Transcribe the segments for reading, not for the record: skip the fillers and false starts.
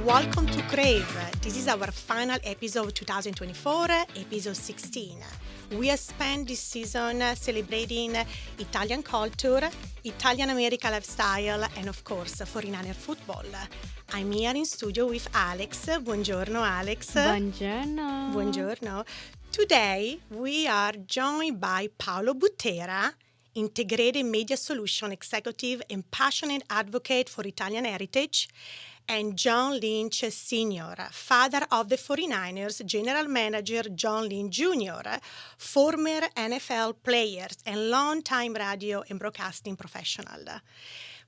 Welcome to Crave. This is our final episode of 2024, episode 16. We have spent this season celebrating Italian culture, Italian-American lifestyle, and of course, 49er football. I'm here in studio with Alex. Buongiorno, Alex. Buongiorno. Buongiorno. Today, we are joined by Paolo Butera, Integrated Media Solution Executive and passionate advocate for Italian heritage, and John Lynch Sr., father of the 49ers, General Manager John Lynch Jr., former NFL player and long-time radio and broadcasting professional,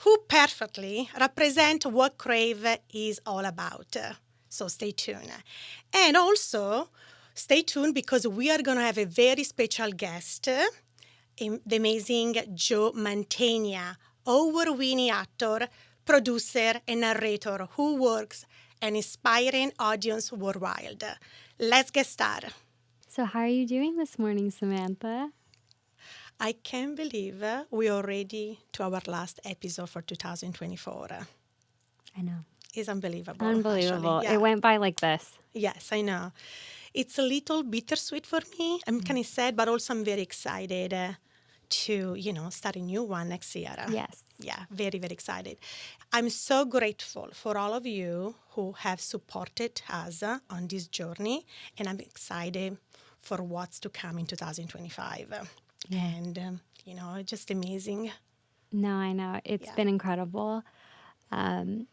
who perfectly represent what Crave is all about. So stay tuned. And also, stay tuned because we are going to have a very special guest, the amazing Joe Mantegna, award-winning actor, producer, and narrator who works an inspiring audience worldwide. Let's get started. So how are you doing this morning, Samantha? I can't believe we're already to our last episode for 2024. I know. It's unbelievable. Unbelievable. Actually. Yeah. It went by like this. Yes, I know. It's a little bittersweet for me. I'm kind of sad, but also I'm very excited to, start a new one next year. Yes. Yeah, very, very excited. I'm so grateful for all of you who have supported us on this journey, and I'm excited for what's to come in 2025. Yeah. And, just amazing. No, I know. It's been incredible. It's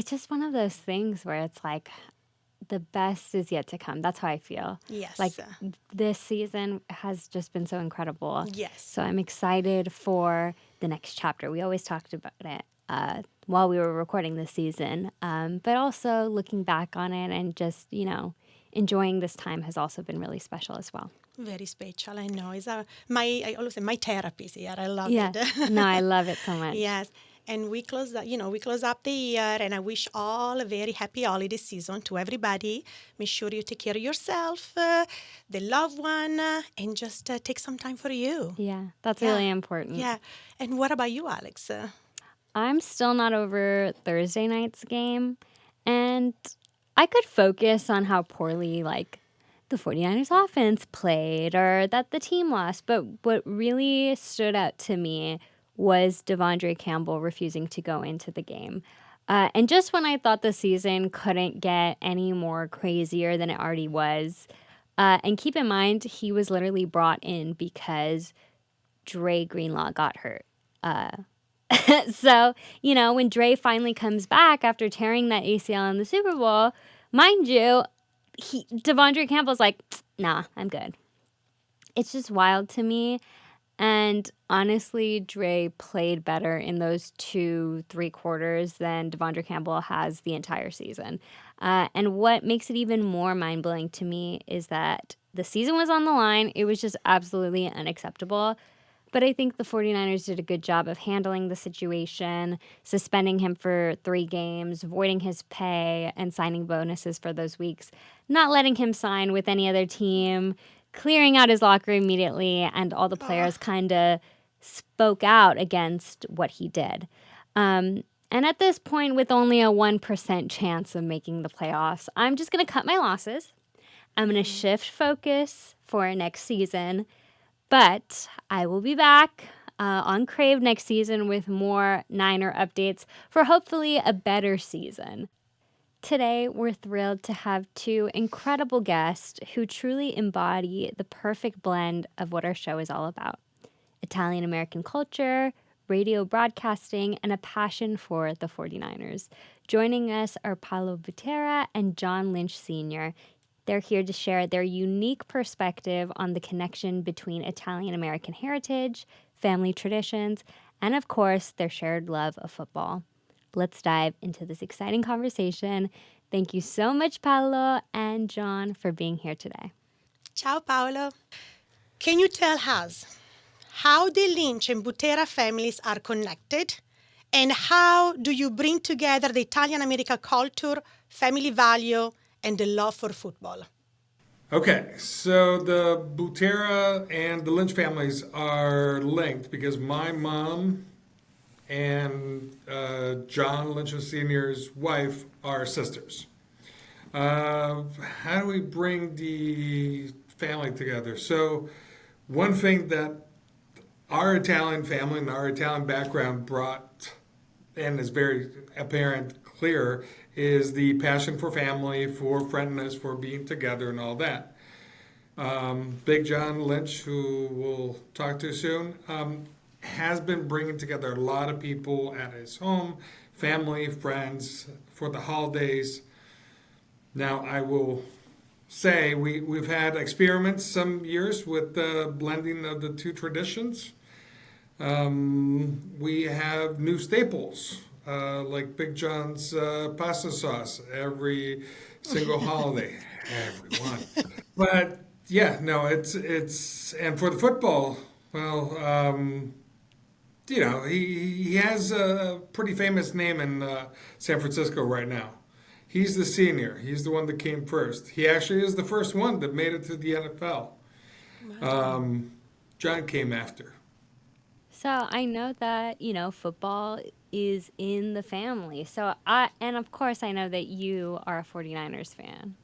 just one of those things where it's like, the best is yet to come. That's how I feel. Yes. Like this season has just been so incredible. Yes. So I'm excited for the next chapter. We always talked about it while we were recording this season. But also looking back on it and just, enjoying this time has also been really special as well. Very special. I know. It's I always say my therapy here. I love it. No, I love it so much. Yes. And we close up the year, and I wish all a very happy holiday season to everybody. Make sure you take care of yourself, the loved one, and just take some time for you. Yeah, that's really important. Yeah. And what about you, Alex? I'm still not over Thursday night's game, and I could focus on how poorly, the 49ers offense played or that the team lost. But what really stood out to me was Devondre Campbell refusing to go into the game. And just when I thought the season couldn't get any more crazier than it already was, and keep in mind, he was literally brought in because Dre Greenlaw got hurt. So, when Dre finally comes back after tearing that ACL in the Super Bowl, mind you, Devondre Campbell's like, nah, I'm good. It's just wild to me. And honestly, Dre played better in those 2-3 quarters than Devondre Campbell has the entire season. And what makes it even more mind-blowing to me is that the season was on the line. It was just absolutely unacceptable. But I think the 49ers did a good job of handling the situation, suspending him for 3 games, voiding his pay, and signing bonuses for those weeks, not letting him sign with any other team, clearing out his locker immediately, and all the players kind of spoke out against what he did. And at this point, with only a 1% chance of making the playoffs, I'm just going to cut my losses. I'm going to shift focus for next season. But I will be back on Crave next season with more Niner updates for hopefully a better season. Today, we're thrilled to have 2 incredible guests who truly embody the perfect blend of what our show is all about: Italian-American culture, radio broadcasting, and a passion for the 49ers. Joining us are Paolo Butera and John Lynch Sr. They're here to share their unique perspective on the connection between Italian-American heritage, family traditions, and of course, their shared love of football. Let's dive into this exciting conversation. Thank you so much, Paolo and John, for being here today. Ciao, Paolo. Can you tell us how the Lynch and Butera families are connected, and how do you bring together the Italian-American culture, family value, and the love for football? Okay, so the Butera and the Lynch families are linked because my mom and John Lynch Sr.'s wife are sisters. How do we bring the family together? So, one thing that our Italian family and our Italian background brought, and is very apparent, clear, is the passion for family, for friendliness, for being together, and all that. Big John Lynch, who we'll talk to soon, has been bringing together a lot of people at his home, family, friends, for the holidays. Now, I will say we've had experiments some years with the blending of the two traditions. We have new staples, like Big John's pasta sauce every single holiday. Everyone. But yeah, no, it's and for the football, well, he has a pretty famous name in San Francisco right now. He's the senior. He's the one that came first. He actually is the first one that made it to the NFL. John came after. So I know that, football is in the family. And of course, I know that you are a 49ers fan.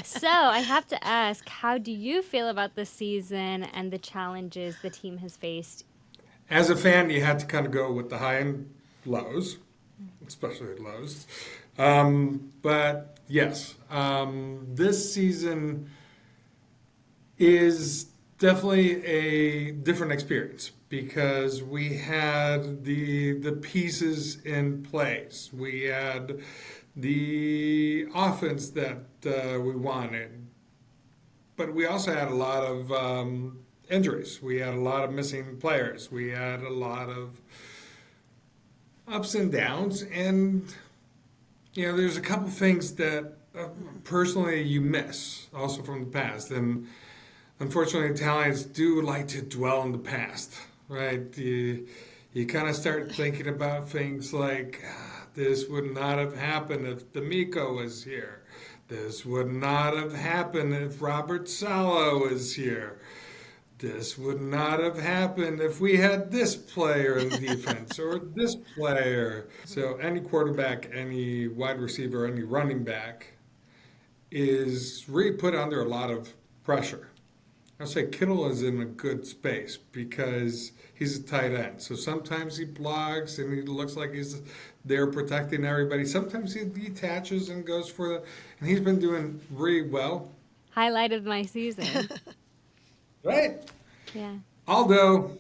So I have to ask, how do you feel about the season and the challenges the team has faced? As a fan, you had to kind of go with the high and lows, especially the lows. But yes, this season is definitely a different experience because we had the pieces in place. We had the offense that we wanted, but we also had a lot of injuries. We had a lot of missing players. We had a lot of ups and downs, and there's a couple things that personally you miss also from the past, and unfortunately, Italians do like to dwell in the past, right? You kind of start thinking about things like this would not have happened if D'Amico was here. This would not have happened if Robert Saleh was here. This would not have happened if we had this player in defense or this player. So any quarterback, any wide receiver, any running back is really put under a lot of pressure. I'll say Kittle is in a good space because he's a tight end. So sometimes he blocks and he looks like he's there protecting everybody. Sometimes he detaches and goes for the, and he's been doing really well. Highlight of my season. Right? Yeah. Although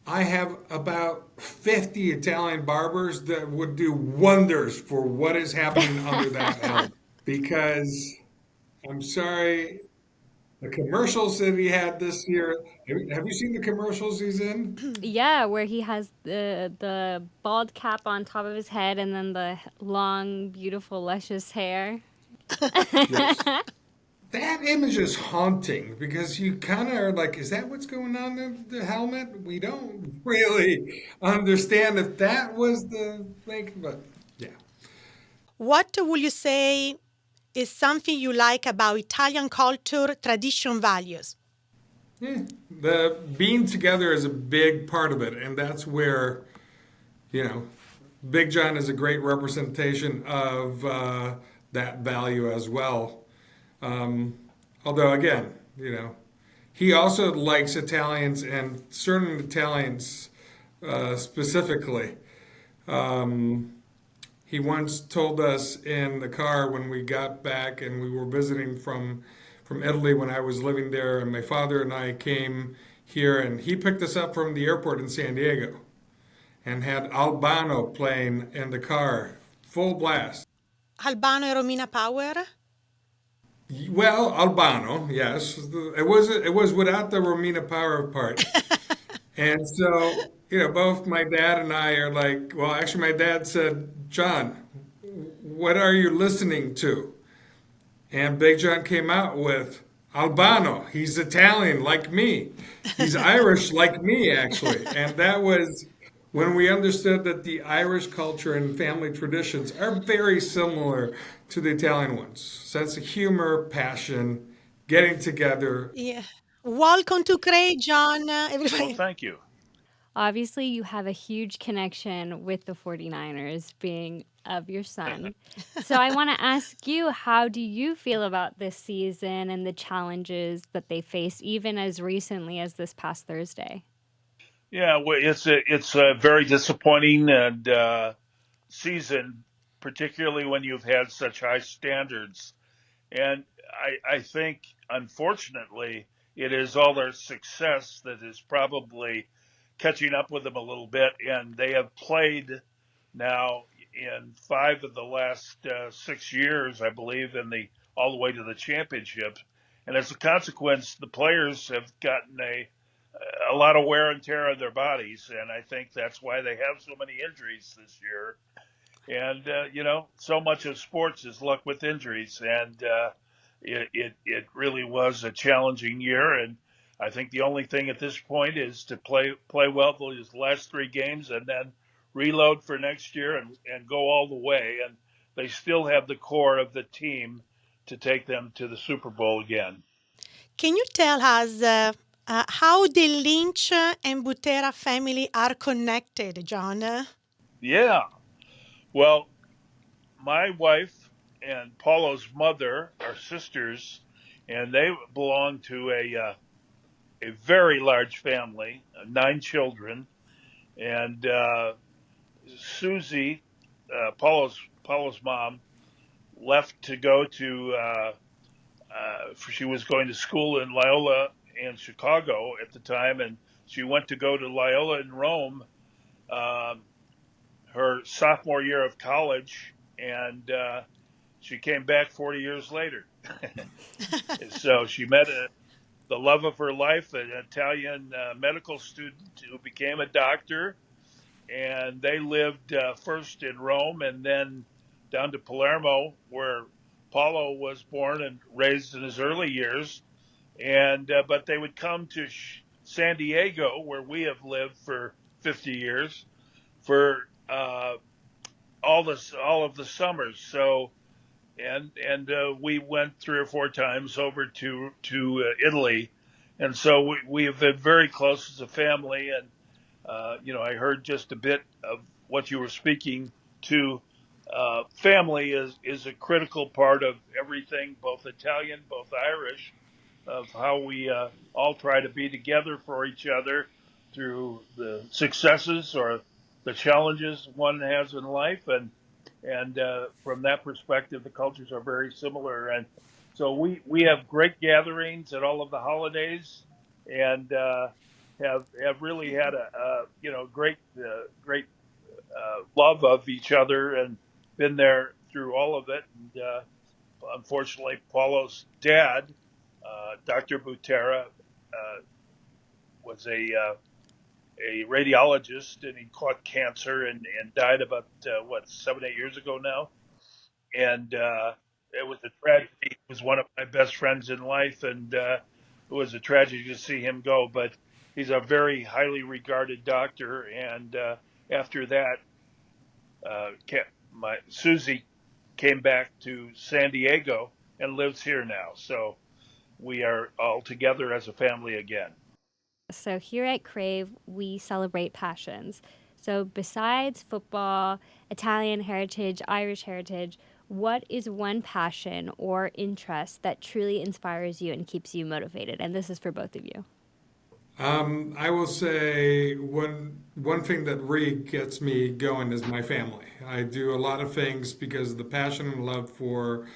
I have about 50 Italian barbers that would do wonders for what is happening under that helmet. Because I'm sorry, the commercials that he had this year. Have you seen the commercials he's in? Yeah, where he has the bald cap on top of his head and then the long, beautiful, luscious hair. Yes. That image is haunting because you kind of are like, is that what's going on in the helmet? We don't really understand if that was the thing, but yeah. What will you say is something you like about Italian culture, tradition, values? The being together is a big part of it, and that's where, Big John is a great representation of that value as well. Although, again, he also likes Italians and certain Italians specifically. He once told us in the car when we got back and we were visiting from Italy when I was living there, and my father and I came here, and he picked us up from the airport in San Diego and had Albano playing in the car, full blast. Albano e Romina Power? Well, Albano, yes. It was without the Romina Power part. And so, both my dad and I are like, well, actually, my dad said, John, what are you listening to? And Big John came out with Albano. He's Italian like me. He's Irish like me, actually. And that was when we understood that the Irish culture and family traditions are very similar to the Italian ones. Sense of humor, passion, getting together. Yeah. Welcome to Crave, John. Well, Everybody. thank you. Obviously, you have a huge connection with the 49ers, being of your son. So I want to ask you, how do you feel about this season and the challenges that they faced, even as recently as this past Thursday? Yeah, well, it's a very disappointing and season, particularly when you've had such high standards. And I think, unfortunately, it is all their success that is probably catching up with them a little bit. And they have played now in 5 of the last 6 years, I believe, in the all the way to the championship. And as a consequence, the players have gotten a lot of wear and tear on their bodies, and I think that's why they have so many injuries this year. And so much of sports is luck with injuries, and it really was a challenging year. And I think the only thing at this point is to play well these last 3 games, and then reload for next year and go all the way. And they still have the core of the team to take them to the Super Bowl again. Can you tell us how the Lynch and Butera family are connected, John? Yeah. Well, my wife and Paulo's mother are sisters, and they belong to a very large family, 9 children. And Susie, Paulo's mom, left to go to. She was going to school in Loyola in Chicago at the time, and she went to go to Loyola in Rome her sophomore year of college, and she came back 40 years later. So she met the love of her life, an Italian medical student who became a doctor, and they lived first in Rome and then down to Palermo, where Paolo was born and raised in his early years. And but they would come to San Diego, where we have lived for 50 years, for all of the summers. So and we went 3 or 4 times over to Italy, and so we have been very close as a family. And I heard just a bit of what you were speaking to. Family is a critical part of everything, both Italian, both Irish, of how we all try to be together for each other through the successes or the challenges one has in life. And from that perspective, the cultures are very similar. And so we have great gatherings at all of the holidays, and have really had a great love of each other, and been there through all of it. And unfortunately, Paulo's dad, Dr. Butera, was a radiologist, and he caught cancer and died about 7-8 years ago now. And it was a tragedy. He was one of my best friends in life, and it was a tragedy to see him go. But he's a very highly regarded doctor. And after that, Susie came back to San Diego and lives here now. So we are all together as a family again. So here at Crave, we celebrate passions. So besides football, Italian heritage, Irish heritage, what is one passion or interest that truly inspires you and keeps you motivated? And this is for both of you. I will say one thing that really gets me going is my family. I do a lot of things because of the passion and love for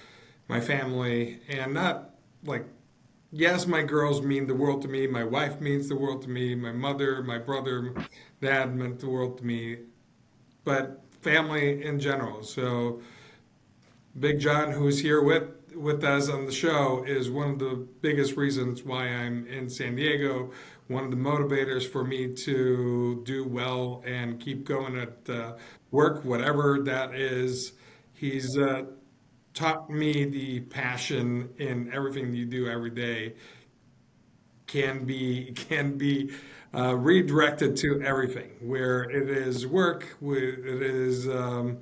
my family, and not like, yes, my girls mean the world to me. My wife means the world to me. My mother, my brother, dad meant the world to me. But family in general. So Big John, who's here with us on the show, is one of the biggest reasons why I'm in San Diego. One of the motivators for me to do well and keep going at work, whatever that is. He's taught me the passion in everything you do every day can be redirected to everything. Where it is work, it is a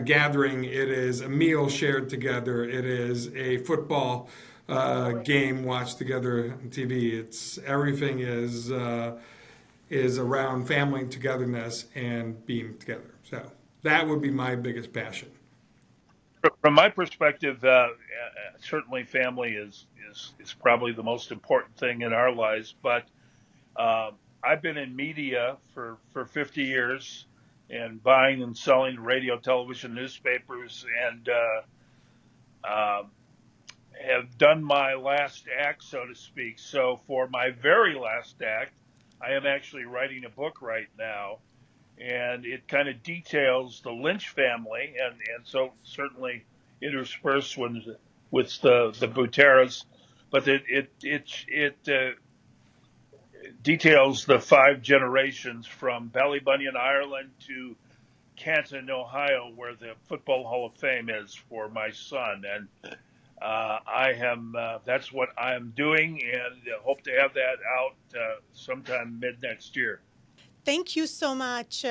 gathering, it is a meal shared together, it is a football game watched together on TV. It's everything is is around family togetherness and being together. So that would be my biggest passion. From my perspective, certainly family is probably the most important thing in our lives. But I've been in media for 50 years and buying and selling radio, television, newspapers, and have done my last act, so to speak. So for my very last act, I am actually writing a book right now, and it kind of details the Lynch family, and so certainly interspersed with the Buteras, but it details the 5 generations from Ballybunion, Ireland to Canton, Ohio, where the Football Hall of Fame is for my son, and I am that's what I am doing, and hope to have that out sometime mid next year. Thank you so much.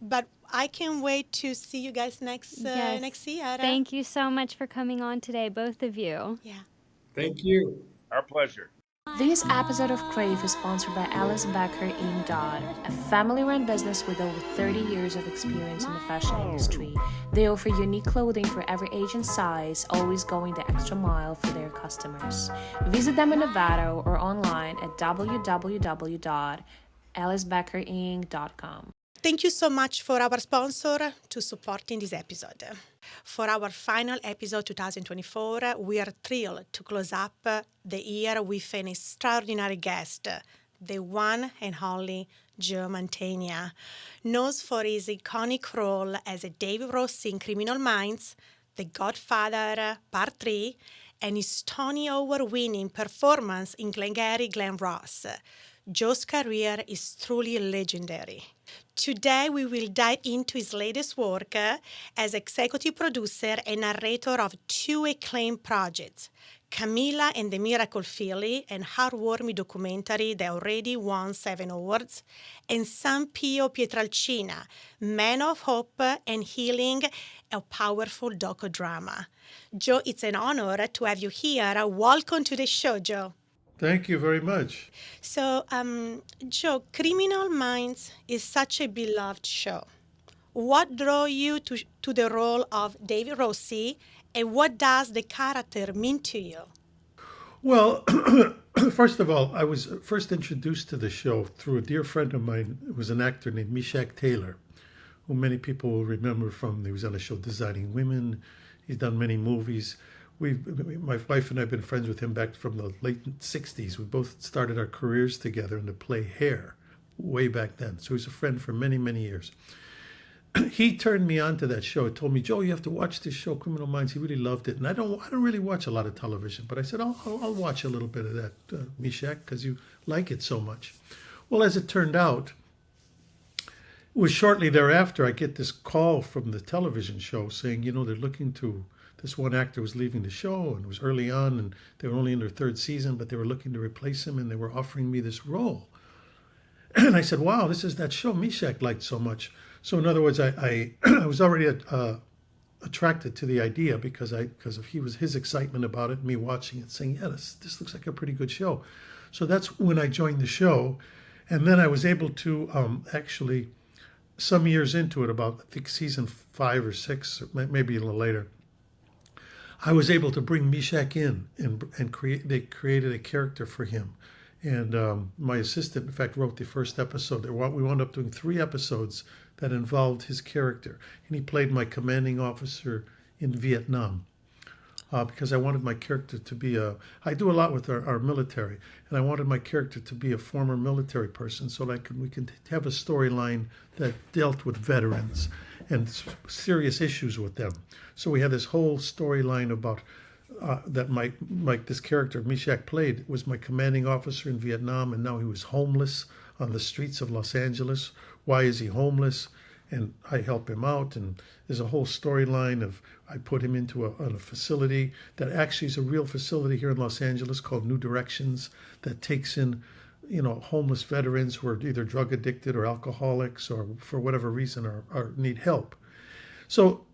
But I can't wait to see you guys next year. Thank you so much for coming on today, both of you. Yeah. Thank you. Our pleasure. This episode of Crave is sponsored by Alice Becker Inc. a family-run business with over 30 years of experience in the fashion industry. They offer unique clothing for every age and size, always going the extra mile for their customers. Visit them in Nevada or online at www.alicebeckerInc.com. Thank you so much for our sponsor to supporting this episode. For our final episode 2024, we are thrilled to close up the year with an extraordinary guest, the one and only Joe Mantegna. Known for his iconic role as Dave Rossi in Criminal Minds, The Godfather Part 3, and his Tony Award-winning performance in Glengarry Glen Ross. Joe's career is truly legendary. Today, we will dive into his latest work as executive producer and narrator of 2 acclaimed projects, Camilla and the Miracle Filly, a heartwarming documentary that already won 7 awards, and San Pio Pietralcina, Man of Hope and Healing, a powerful docudrama. Joe, it's an honor to have you here. Welcome to the show, Joe. Thank you very much. So, Joe, Criminal Minds is such a beloved show. What drew you to the role of David Rossi, and what does the character mean to you? Well, first of all, I was first introduced to the show through a dear friend of mine who was an actor named Meshach Taylor, who many people will remember from, he was on a show Designing Women. He's done many movies. My wife and I have been friends with him back from the late 60s. We both started our careers together in the play Hair way back then. So he's a friend for many, many years. He turned me on to that show. He told me, Joe, you have to watch this show, Criminal Minds. He really loved it. And I don't really watch a lot of television. But I said, I'll watch a little bit of that, Meshach, because you like it so much. Well, as it turned out, it was shortly thereafter I get this call from the television show saying, they're looking to... This one actor was leaving the show, and it was early on, and they were only in their 3rd season, but they were looking to replace him, and they were offering me this role. And I said, wow, this is that show Meshach liked so much. So in other words, I was already attracted to the idea because of his excitement about it, me watching it, saying, yeah, this looks like a pretty good show. So that's when I joined the show. And then I was able to actually, some years into it, about I think season 5 or 6, or maybe a little later, I was able to bring Meshach in and they created a character for him. And my assistant, in fact, wrote the first episode. We wound up doing 3 episodes that involved his character. And he played my commanding officer in Vietnam because I wanted my character to be I do a lot with our military, and I wanted my character to be a former military person so that we can have a storyline that dealt with veterans and serious issues with them. So we had this whole storyline about that this character Meshach played was my commanding officer in Vietnam, and now he was homeless on the streets of Los Angeles. Why is he homeless? And I help him out, and there's a whole storyline of I put him into a facility that actually is a real facility here in Los Angeles called New Directions that takes in homeless veterans who are either drug addicted or alcoholics or for whatever reason or need help. So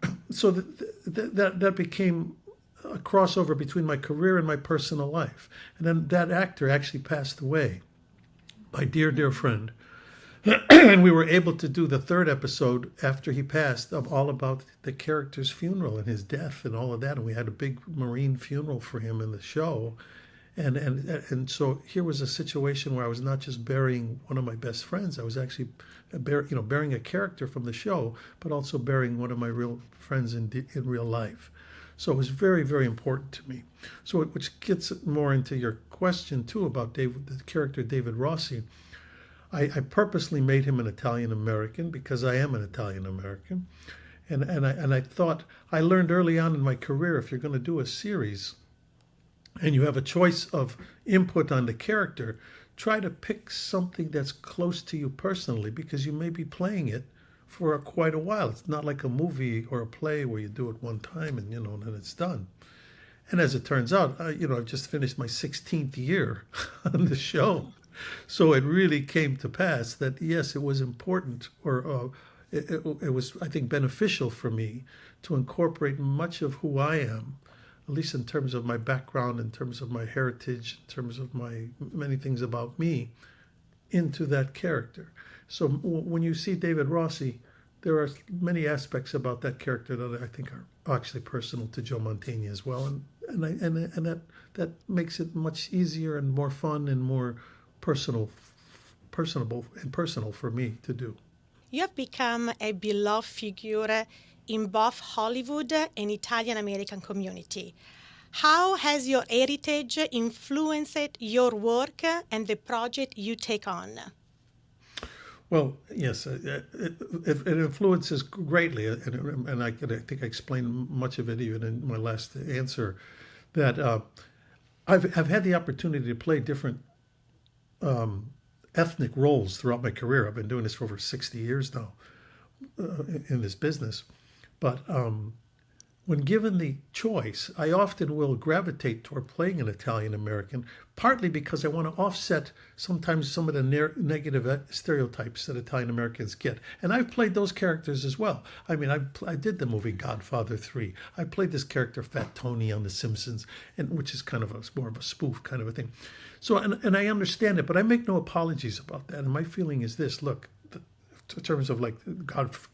that became a crossover between my career and my personal life. And then that actor actually passed away, my dear, dear friend. And we were able to do the third episode after he passed, of all about the character's funeral and his death and all of that. And we had a big Marine funeral for him in the show. And so here was a situation where I was not just burying one of my best friends. I was actually, burying a character from the show, but also burying one of my real friends in real life. So it was very, very important to me. So which gets more into your question too about the character David Rossi. I purposely made him an Italian American because I am an Italian American, and I thought, I learned early on in my career, if you're going to do a series and you have a choice of input on the character, try to pick something that's close to you personally, because you may be playing it for quite a while. It's not like a movie or a play where you do it one time and then it's done. And as it turns out, I've just finished my 16th year on the show. So it really came to pass that, yes, it was important, or it was, I think, beneficial for me to incorporate much of who I am, at least in terms of my background, in terms of my heritage, in terms of my many things about me, into that character. So when you see David Rossi, there are many aspects about that character that I think are actually personal to Joe Mantegna as well, and that makes it much easier and more fun and more personable and personal for me to do. You have become a beloved figure in both Hollywood and Italian American community. How has your heritage influenced your work and the project you take on? Well, yes, it influences greatly, and I think I explained much of it even in my last answer, that I've had the opportunity to play different ethnic roles throughout my career. I've been doing this for over 60 years now in this business. But when given the choice, I often will gravitate toward playing an Italian American, partly because I want to offset sometimes some of the negative stereotypes that Italian Americans get. And I've played those characters as well. I mean, I did the movie Godfather 3. I played this character Fat Tony on The Simpsons, which is kind of more of a spoof kind of a thing. So, and I understand it, but I make no apologies about that. And my feeling is this: look, in terms of like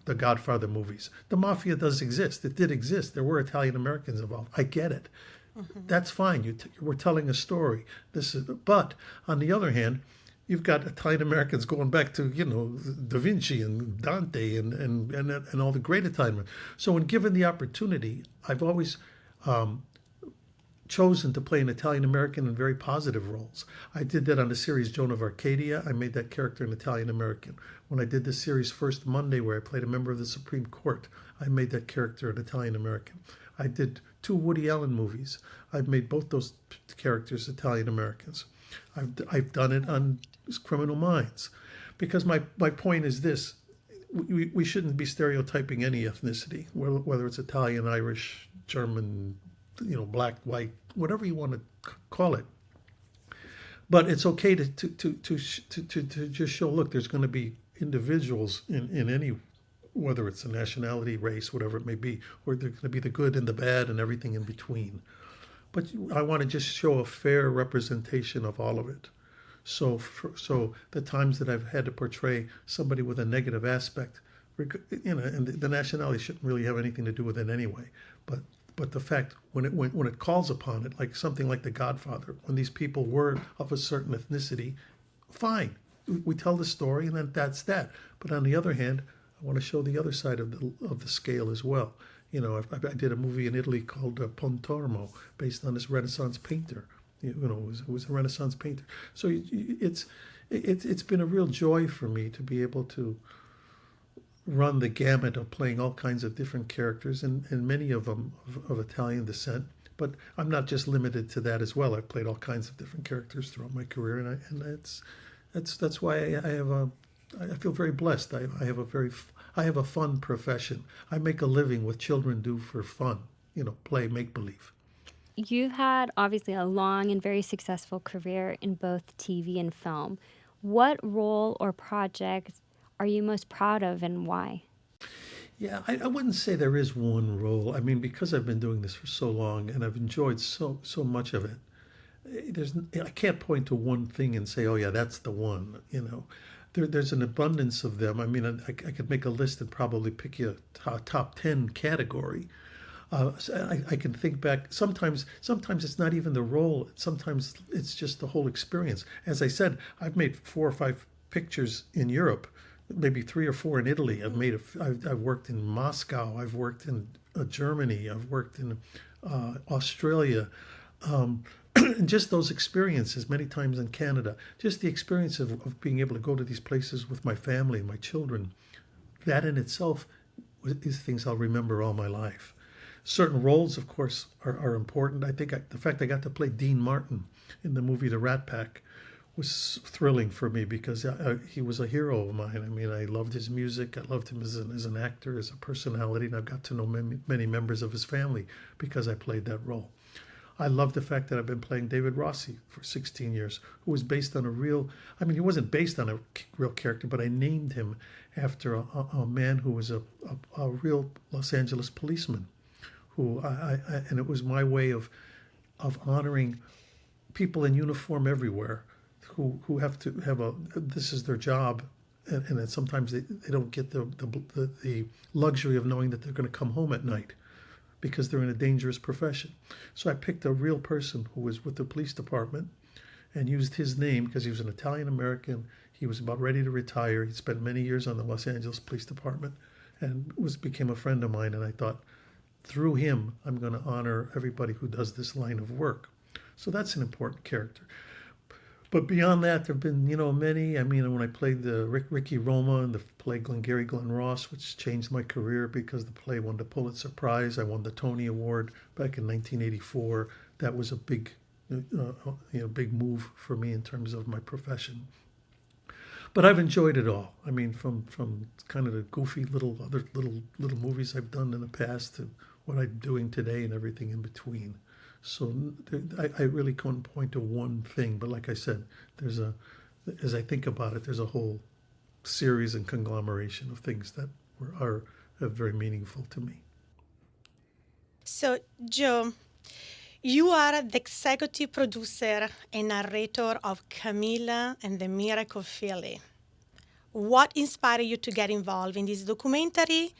the Godfather movies, the mafia does exist. It did exist. There were Italian Americans involved. I get it. Mm-hmm. That's fine. We're telling a story. But on the other hand, you've got Italian Americans going back to Da Vinci and Dante and all the great Italian. So when given the opportunity, I've always chosen to play an Italian American in very positive roles. I did that on the series Joan of Arcadia. I made that character an Italian American. When I did the series First Monday, where I played a member of the Supreme Court, I made that character an Italian American. I did 2 Woody Allen movies. I've made both those characters Italian Americans. I've done it on Criminal Minds, because my point is this: we shouldn't be stereotyping any ethnicity, whether it's Italian, Irish, German, black, white, whatever you want to call it. But it's okay to just show, look, there's going to be individuals in any, whether it's a nationality, race, whatever it may be, or there's going to be the good and the bad and everything in between. But I want to just show a fair representation of all of it. So the times that I've had to portray somebody with a negative aspect, and the nationality shouldn't really have anything to do with it anyway. But the fact, when it calls upon it, like something like The Godfather, when these people were of a certain ethnicity, fine. We tell the story, and then that's that. But on the other hand, I want to show the other side of the scale as well. I did a movie in Italy called Pontormo, based on this Renaissance painter. It was a Renaissance painter. So it's been a real joy for me to be able to run the gamut of playing all kinds of different characters, and many of them of Italian descent. But I'm not just limited to that as well. I've played all kinds of different characters throughout my career, and that's why I feel very blessed. I have a fun profession. I make a living what children do for fun. Play make believe. You've had obviously a long and very successful career in both TV and film. What role or project are you most proud of, and why? Yeah, I wouldn't say there is one role. I mean, because I've been doing this for so long and I've enjoyed so much of it, I can't point to one thing and say, oh yeah, that's the one. there's an abundance of them. I mean, I could make a list and probably pick you a top 10 category. So I can think back. Sometimes it's not even the role. Sometimes it's just the whole experience. As I said, I've made 4 or 5 pictures in Europe, maybe 3 or 4 in Italy. I've worked in Moscow. I've worked in Germany. I've worked in Australia. Just those experiences, many times in Canada. Just the experience of being able to go to these places with my family, my children. That in itself is things I'll remember all my life. Certain roles, of course, are important. I think the fact I got to play Dean Martin in the movie The Rat Pack was thrilling for me because he was a hero of mine. I mean, I loved his music. I loved him as an actor, as a personality, and I've got to know many members of his family because I played that role. I love the fact that I've been playing David Rossi for 16 years, who was based on he wasn't based on a real character, but I named him after a man who was a real Los Angeles policeman. And it was my way of honoring people in uniform everywhere who have to have this is their job, and that sometimes they don't get the luxury of knowing that they're going to come home at night because they're in a dangerous profession. So I picked a real person who was with the police department and used his name because he was an Italian American. He was about ready to retire. He'd spent many years on the Los Angeles Police Department and became a friend of mine, and I thought, through him, I'm going to honor everybody who does this line of work. So that's an important character. But beyond that, there have been, many. I mean, when I played the Ricky Roma in the play Glengarry Glen Ross, which changed my career because the play won the Pulitzer Prize. I won the Tony Award back in 1984. That was a big move for me in terms of my profession. But I've enjoyed it all. I mean, from kind of the goofy little movies I've done in the past to what I'm doing today and everything in between. So I really can't point to one thing. But like I said, as I think about it, there's a whole series and conglomeration of things that are very meaningful to me. So, Joe, you are the executive producer and narrator of Camilla and the Miracle Filly. What inspired you to get involved in this documentary,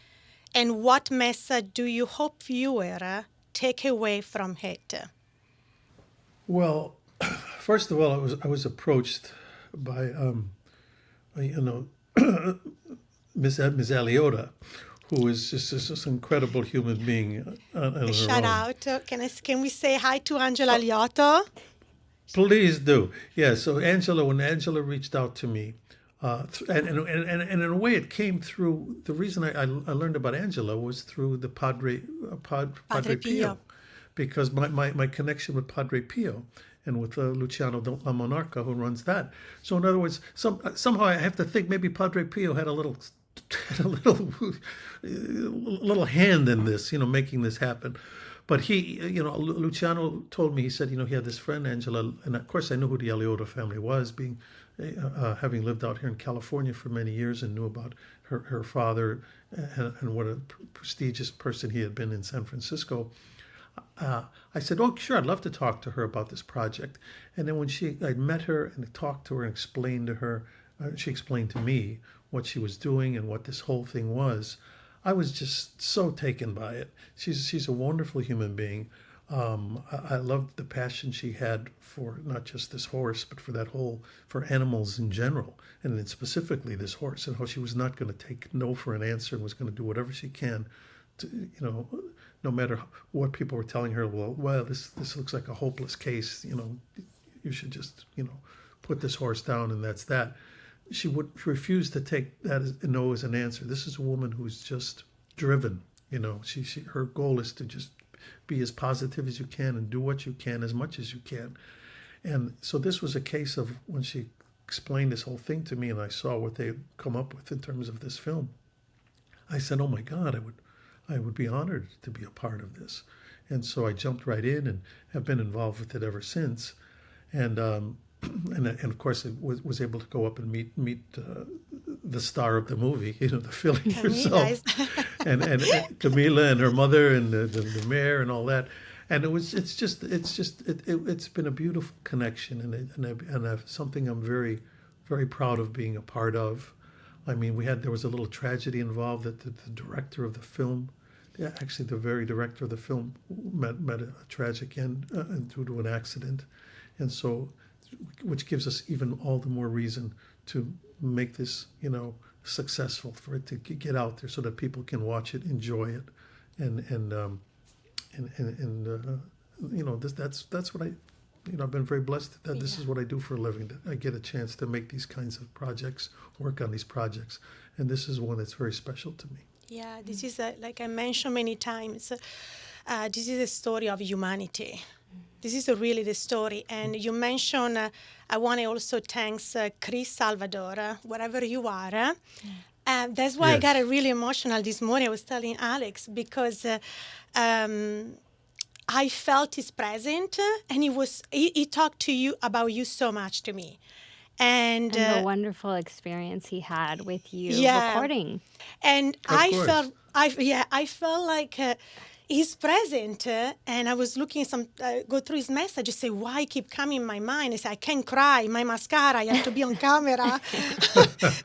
and what message do you hope viewers take away from it? Well, first of all, I was approached by Miss Aliota, who is just this incredible human being. Shout out! Can we say hi to Angela Aliotto? Please do. Yeah. So when Angela reached out to me, and in a way it came through. The reason I learned about Angela was through the Padre Pio, because my connection with Padre Pio and with Luciano La Monarca, who runs that. So in other words, somehow I have to think maybe Padre Pio had a little hand in this, making this happen. But he, Luciano told me, he said, he had this friend, Angela, and of course I knew who the Aliota family was, having lived out here in California for many years and knew about her father and what a prestigious person he had been in San Francisco. I said, oh, sure, I'd love to talk to her about this project. And then when I met her and talked to her and explained to her, she explained to me what she was doing and what this whole thing was. I was just so taken by it. She's a wonderful human being. I loved the passion she had for not just this horse, but for animals in general, and then specifically this horse, and how she was not going to take no for an answer and was going to do whatever she can to, no matter what people were telling her. Well, this looks like a hopeless case. You should just, put this horse down, and that's that. She would refuse to take that as no as an answer. This is a woman who's just driven. Her goal is to just be as positive as you can and do what you can as much as you can. And so this was a case of when she explained this whole thing to me and I saw what they had come up with in terms of this film. I said, oh my God, I would be honored to be a part of this. And so I jumped right in and have been involved with it ever since. And of course, I was able to go up and meet the star of the movie, the filly herself, and Camila and her mother and the mayor and all that. And it's been a beautiful connection and something I'm very very proud of being a part of. I mean, there was a little tragedy involved that the director of the film, actually the very director of the film, met a tragic end due to an accident, and so, which gives us even all the more reason to make this, successful, for it to get out there so that people can watch it, enjoy it, and that's what I've been very blessed that this is what I do for a living, that I get a chance to make these kinds of projects, work on these projects, and this is one that's very special to me. Yeah, this is, like I mentioned many times, this is a story of humanity. This is really the story. And you mentioned, I want to also thank Chris Salvador, wherever you are. That's why I got really emotional this morning. I was telling Alex, because I felt his presence, and he talked to you about you so much to me. And the wonderful experience he had with you recording. And I felt like he's present, and I was looking go through his message, say, why keep coming in my mind? I say, I can't cry, my mascara, I have to be on camera.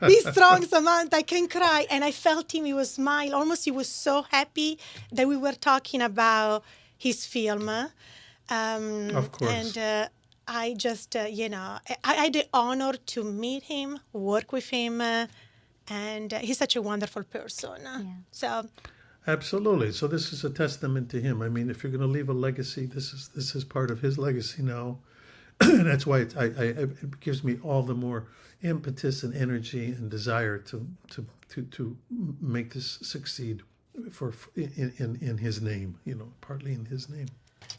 Be strong, Samantha, I can't cry. And I felt him, he was smiling, almost he was so happy that we were talking about his film. Of course. And I just, I had the honor to meet him, work with him, and he's such a wonderful person. So, absolutely. So this is a testament to him. I mean, if you're going to leave a legacy, this is part of his legacy now. And that's why it gives me all the more impetus and energy and desire to make this succeed in his name, partly in his name.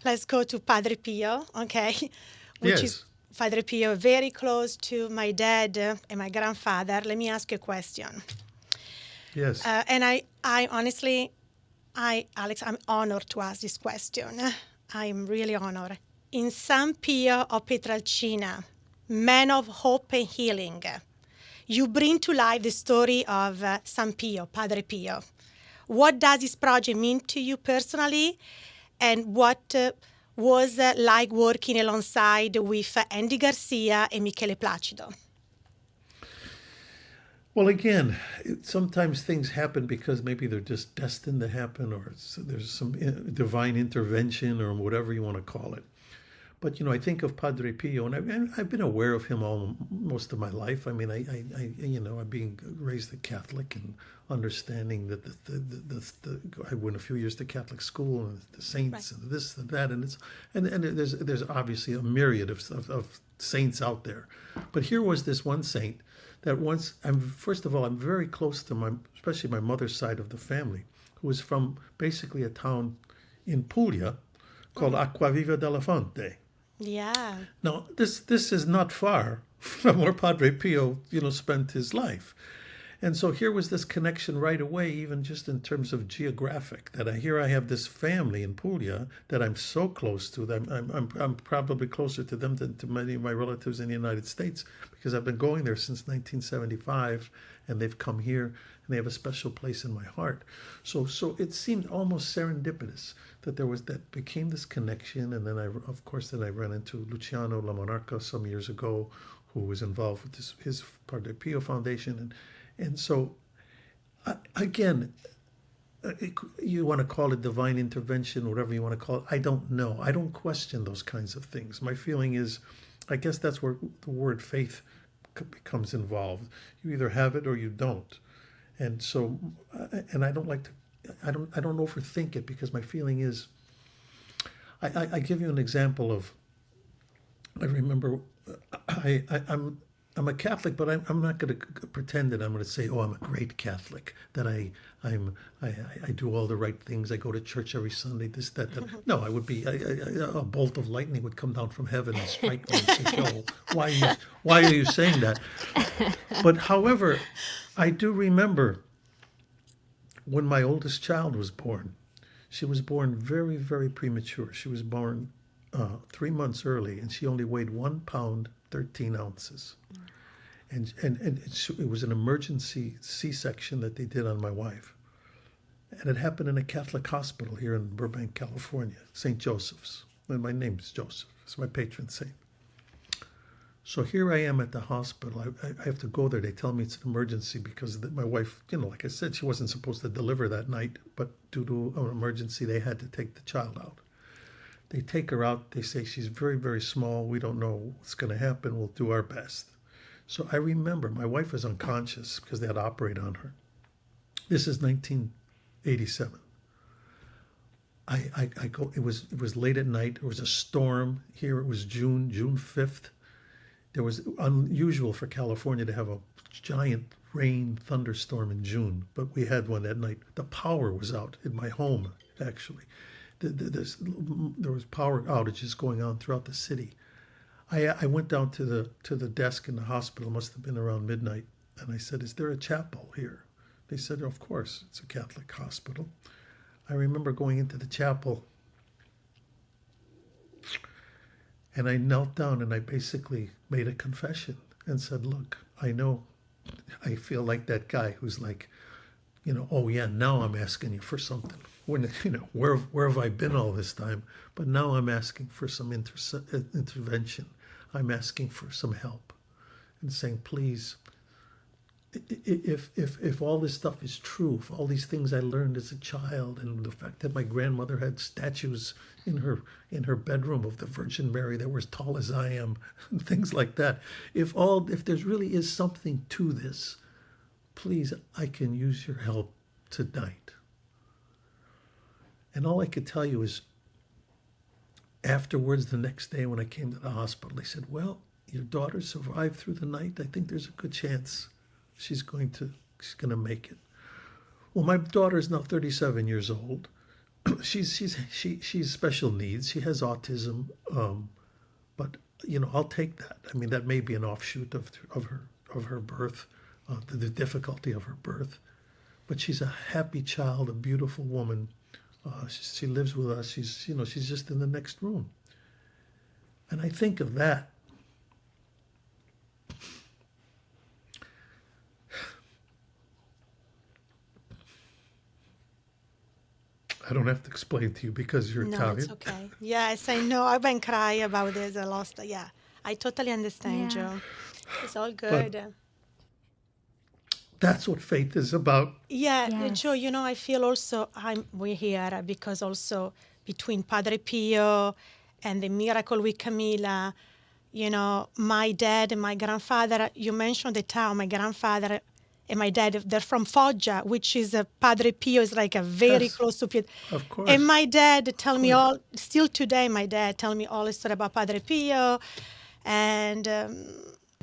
Let's go to Padre Pio, okay? Which is Padre Pio, very close to my dad and my grandfather. Let me ask you a question. Yes. And I honestly, Alex, I'm honored to ask this question. I'm really honored. In San Pio of Pietrelcina, man of hope and healing, you bring to life the story of San Pio, Padre Pio. What does this project mean to you personally? And what was like working alongside with Andy Garcia and Michele Placido? Well, again, sometimes things happen because maybe they're just destined to happen, or there's some divine intervention, or whatever you want to call it. But I think of Padre Pio, and I've been aware of him most of my life. I mean, I'm being raised a Catholic and understanding that I went a few years to Catholic school, and the saints and this and that, and there's obviously a myriad of saints out there. But here was this one saint that first of all, I'm very close to especially my mother's side of the family, who was from basically a town in Puglia called Acquaviva della Fonte. Yeah. Now, this is not far from where Padre Pio, spent his life. And so here was this connection right away, even just in terms of geographic, that I have this family in Puglia that I'm so close to. I'm probably closer to them than to many of my relatives in the United States, because I've been going there since 1975, and they've come here, and they have a special place in my heart. So it seemed almost serendipitous that became this connection. And then I ran into Luciano La Monarca some years ago, who was involved with his Padre Pio Foundation. And so, again, you want to call it divine intervention, whatever you want to call it. I don't know. I don't question those kinds of things. My feeling is, I guess that's where the word faith becomes involved. You either have it or you don't. And so, and I don't overthink it, because my feeling is, I give you an example of, I remember, I'm a Catholic, but I'm not going to pretend that I'm going to say, oh, I'm a great Catholic, that I do all the right things. I go to church every Sunday, this, that. No, I would be, a bolt of lightning would come down from heaven and strike me and say, Joe, why are you saying that? But however, I do remember when my oldest child was born. She was born very, very premature. She was born 3 months early, and she only weighed 1 pound, 13 ounces. And it was an emergency C-section that they did on my wife. And it happened in a Catholic hospital here in Burbank, California, St. Joseph's. And my name is Joseph. It's my patron saint. So here I am at the hospital. I have to go there. They tell me it's an emergency because my wife, like I said, she wasn't supposed to deliver that night, but due to an emergency, they had to take the child out. They take her out. They say she's very, very small. We don't know what's going to happen. We'll do our best. So I remember my wife was unconscious because they had to operate on her. This is 1987. I go. It was late at night. There was a storm here. It was June 5th. There was unusual for California to have a giant rain thunderstorm in June, but we had one that night. The power was out in my home, actually. There was power outages going on throughout the city. I went down to the desk in the hospital. It must have been around midnight, and I said, "Is there a chapel here?" They said, "Of course, it's a Catholic hospital." I remember going into the chapel, and I knelt down and I basically made a confession and said, "Look, I feel like that guy who's like, oh yeah, now I'm asking you for something. When, where have I been all this time? But now I'm asking for some intervention. I'm asking for some help and saying, please, if all this stuff is true, if all these things I learned as a child, and the fact that my grandmother had statues in her bedroom of the Virgin Mary that were as tall as I am, and things like that, if there really is something to this, please, I can use your help tonight." And all I could tell you is, afterwards, the next day when I came to the hospital, they said, "Well, your daughter survived through the night. I think there's a good chance she's going to make it." Well, my daughter is now 37 years old. She's special needs. She has autism, but I'll take that. I mean, that may be an offshoot of her birth, the difficulty of her birth. But she's a happy child, a beautiful woman. She lives with us. She's just in the next room. And I think of that. I don't have to explain to you because you're No, Italian. it's okay. Yes, I know. I've been crying about this. I lost. Yeah, I totally understand, Yeah. Joe. It's all good. That's what faith is about. Yeah, Yes. Joe, I feel also we're here because also between Padre Pio and the miracle with Camilla, my dad and my grandfather, you mentioned the town, my grandfather and my dad, they're from Foggia, which is Padre Pio is like a very Yes, close to Pio. of course. And my dad tell me still today, my dad tell me all the story about Padre Pio. And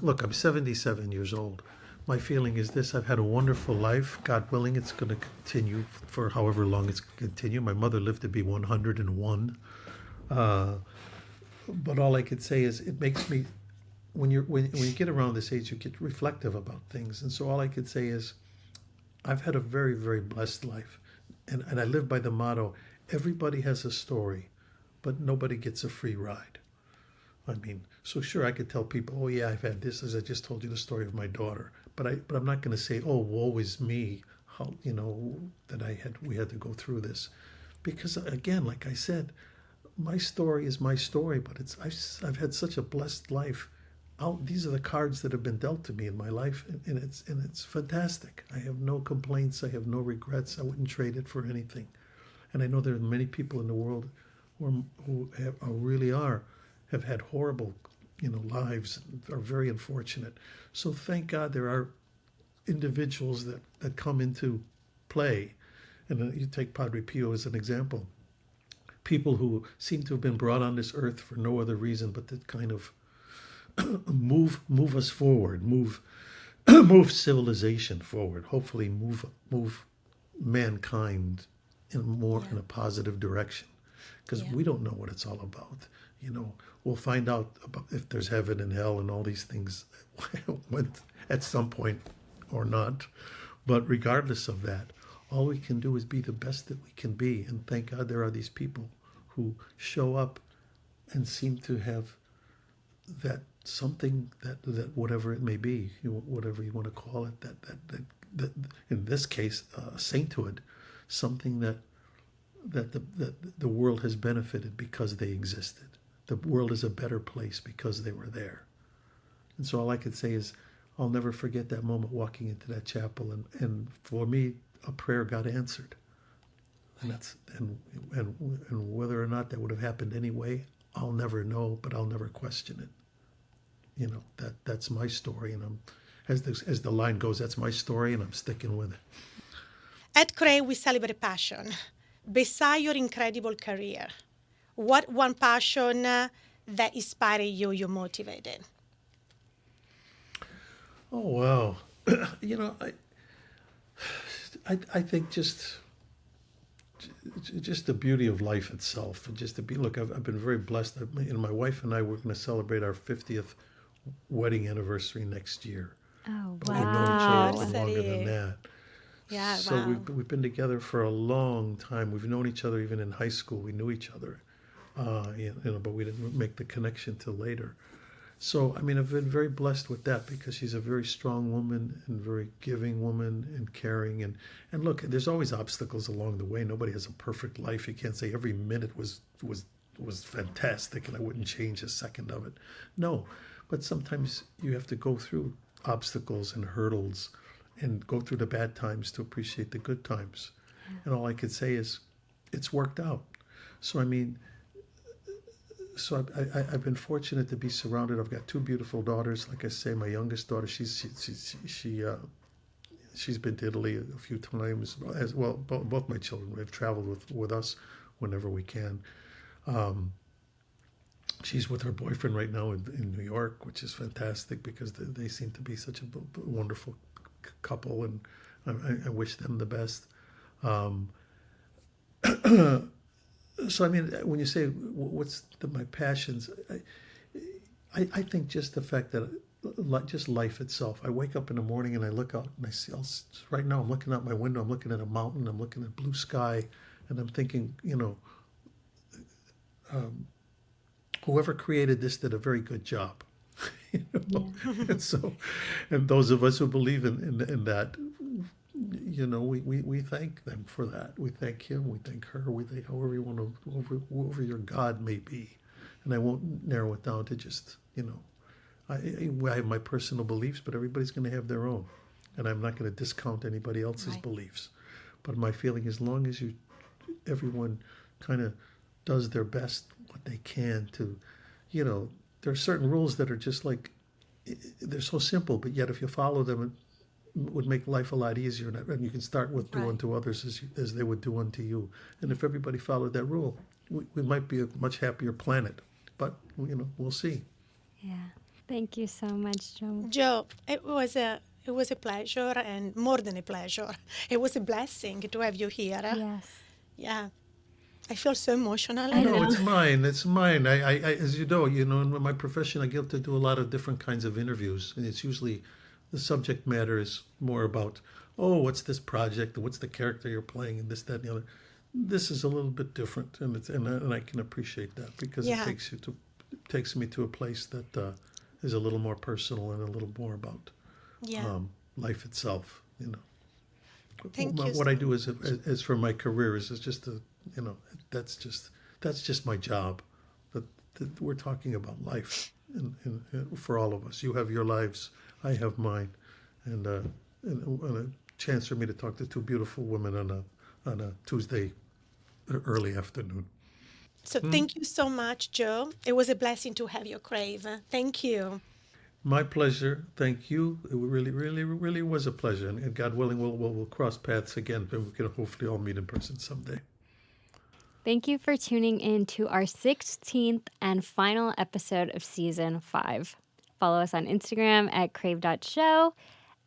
Look, I'm 77 years old. My feeling is this: I've had a wonderful life. God willing, it's going to continue for however long it's going to continue. My mother lived to be 101. But all I could say is it makes me, when you get around this age, you get reflective about things. And so all I could say is I've had a very, very blessed life. And I live by the motto, everybody has a story, but nobody gets a free ride. I mean, so sure, I could tell people, oh yeah, I've had this, as I just told you the story of my daughter. But I'm not going to say, oh, woe is me, how, that we had to go through this. Because again, like I said, my story is my story, but I've had such a blessed life. These are the cards that have been dealt to me in my life, and it's fantastic. I have no complaints. I have no regrets. I wouldn't trade it for anything. And I know there are many people in the world who have had horrible, lives, are very unfortunate. So thank God there are individuals that come into play. And you take Padre Pio as an example. People who seem to have been brought on this earth for no other reason but to kind of move us forward, move civilization forward, hopefully move mankind in a positive direction. Because we don't know what it's all about. We'll find out about if there's heaven and hell and all these things at some point or not. But regardless of that, all we can do is be the best that we can be. And thank God there are these people who show up and seem to have that something that whatever it may be, whatever you want to call it, that in this case, sainthood, something that the world has benefited because they existed. The world is a better place because they were there. And so all I could say is, I'll never forget that moment walking into that chapel, and for me, a prayer got answered. And that's and whether or not that would have happened anyway, I'll never know, but I'll never question it. You know, that's my story, and as the line goes, that's my story, and I'm sticking with it. At Crave, we celebrate passion. Beside your incredible career, what one passion that inspired you, you motivated? Oh wow, you know, I think just the beauty of life itself, and just to be. Look, I've been very blessed. My wife and I were going to celebrate our 50th wedding anniversary next year. Oh, But we've known each other for Wow. longer than that. Yeah, So wow. we've been together for a long time. We've known each other even in high school. We knew each other, but we didn't make the connection till later. So I mean, I've been very blessed with that because she's a very strong woman and very giving woman and caring. And look, there's always obstacles along the way. Nobody has a perfect life. You can't say every minute was fantastic and I wouldn't change a second of it. No, but sometimes you have to go through obstacles and hurdles and go through the bad times to appreciate the good times. And all I could say is, it's worked out. So I mean, I've been fortunate to be surrounded. I've got two beautiful daughters. Like I say, my youngest daughter, she's been to Italy a few times as well. Both my children have traveled with us whenever we can. She's with her boyfriend right now in New York, which is fantastic because they seem to be such a wonderful couple, and I wish them the best. So I mean, when you say what's my passions, I think just the fact that just life itself. I wake up in the morning and I look out and I see. Right now, I'm looking out my window. I'm looking at a mountain. I'm looking at blue sky, and I'm thinking, whoever created this did a very good job. And those of us who believe in that. We thank them for that. We thank him. We thank her. We thank whoever your God may be. And I won't narrow it down to just, I have my personal beliefs, but everybody's going to have their own. And I'm not going to discount anybody else's beliefs. But my feeling, as long as everyone kind of does their best, what they can to, there are certain rules that are just like, they're so simple, but yet if you follow them, would make life a lot easier, and you can start with do unto others as they would do unto you. And if everybody followed that rule, we might be a much happier planet. But we'll see. Yeah. Thank you so much, Joe. Joe, it was a pleasure, and more than a pleasure. It was a blessing to have you here. Yes. Yeah. I feel so emotional. I know. It's mine. It's mine. I as you know, in my profession, I get to do a lot of different kinds of interviews, and it's usually the subject matter is more about, what's this project? What's the character you're playing? And this, that, and the other. This is a little bit different, and I can appreciate that because it takes me to a place that is a little more personal and a little more about life itself. Thank you. What I do as for my career is just that's just my job. That we're talking about life, and for all of us. You have your lives. I have mine, and a chance for me to talk to two beautiful women on a Tuesday early afternoon. So thank you so much, Joe. It was a blessing to have you, Crave. Thank you. My pleasure. Thank you. It really, really, really was a pleasure. And God willing, we'll cross paths again, and we can hopefully all meet in person someday. Thank you for tuning in to our 16th and final episode of Season 5. Follow us on Instagram at crave.show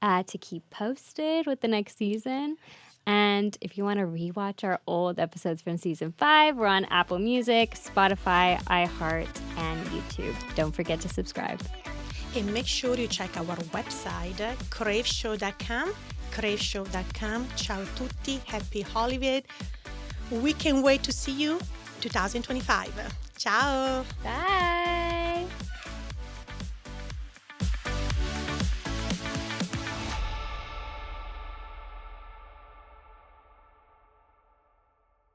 to keep posted with the next season. And if you want to rewatch our old episodes from Season 5, we're on Apple Music, Spotify, iHeart, and YouTube. Don't forget to subscribe. And make sure you check our website, craveshow.com, craveshow.com. Ciao tutti, happy Hollywood. We can't wait to see you 2025. Ciao. Bye.